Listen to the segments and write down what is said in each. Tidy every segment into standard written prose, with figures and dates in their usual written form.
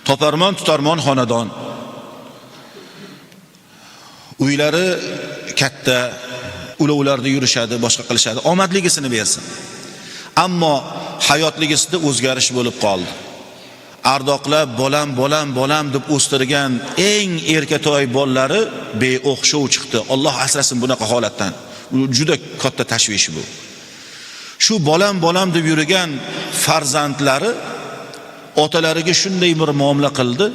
Toparmon tutarmon xonadon. Uylari katta, ulovlarda yurishadi, boshqa qilishadi. Omadligisini bersin. Ammo hayotligisida o'zgarish bo'lib qoldi. Ardoqlar bolam deb o'stirgan eng erkatoy bolalari beo'xshov chiqdi. Alloh asrasin bunaqa holatdan. Juda katta tashvish bu. Shu bolam deb yurgan farzandlari otalariga shunday bir muomala qildi.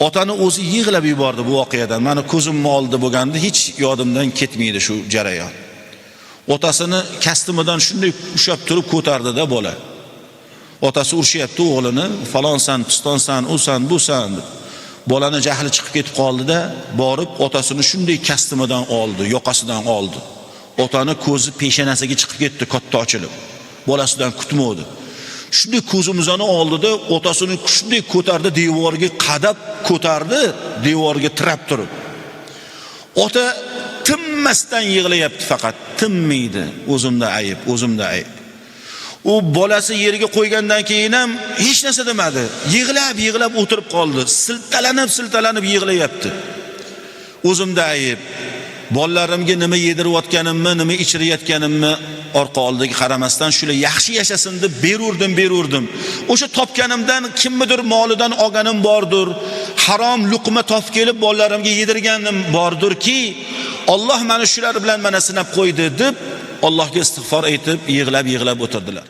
Otani o'zi yig'lab yubordi bu voqeadan. Meni ko'zimni oldida bo'lganda hech yodimdan ketmaydi shu jarayon. Otasini kastimidan shunday ushab turib ko'tardi-da bola. Otasi urishyapti o'g'lini, falonsan, pistonsan, usan, busan deb. Bolani jahli chiqib ketib qoldi-da, borib otasini shunday kastimidan oldi, yoqasidan oldi. Otani ko'zi peshonasiga chiqib ketdi, katta ochilib. Bolasidan kutmadi. Shunday ko'zimizni oldida otasini shunday ko'tardi, devorga qadab ko'tardi, devorga tirab turib. Ota tinmasdan yig'layapti, faqat tinmaydi. O'zimda ayb. U bolasi yerga qo'ygandan keyin ham hech narsa demadi. Yig'lab o'tirib qoldi. Siltalanib yig'layapti. O'zimda ayb. Bolalarimga nima yedirayotganimni, nima ichirayotganimni orqa oldiga qaramasdan shular yaxshi yashasin deb berurdim. O'sha topganimdan kimnidir molidan olganim bordir. Harom luqma topib kelib bolalarimga yedirganim bordirki, Alloh meni shular bilan mana sinab qo'ydi deb Allohga istig'for aytib, yig'lab o'tirdilar.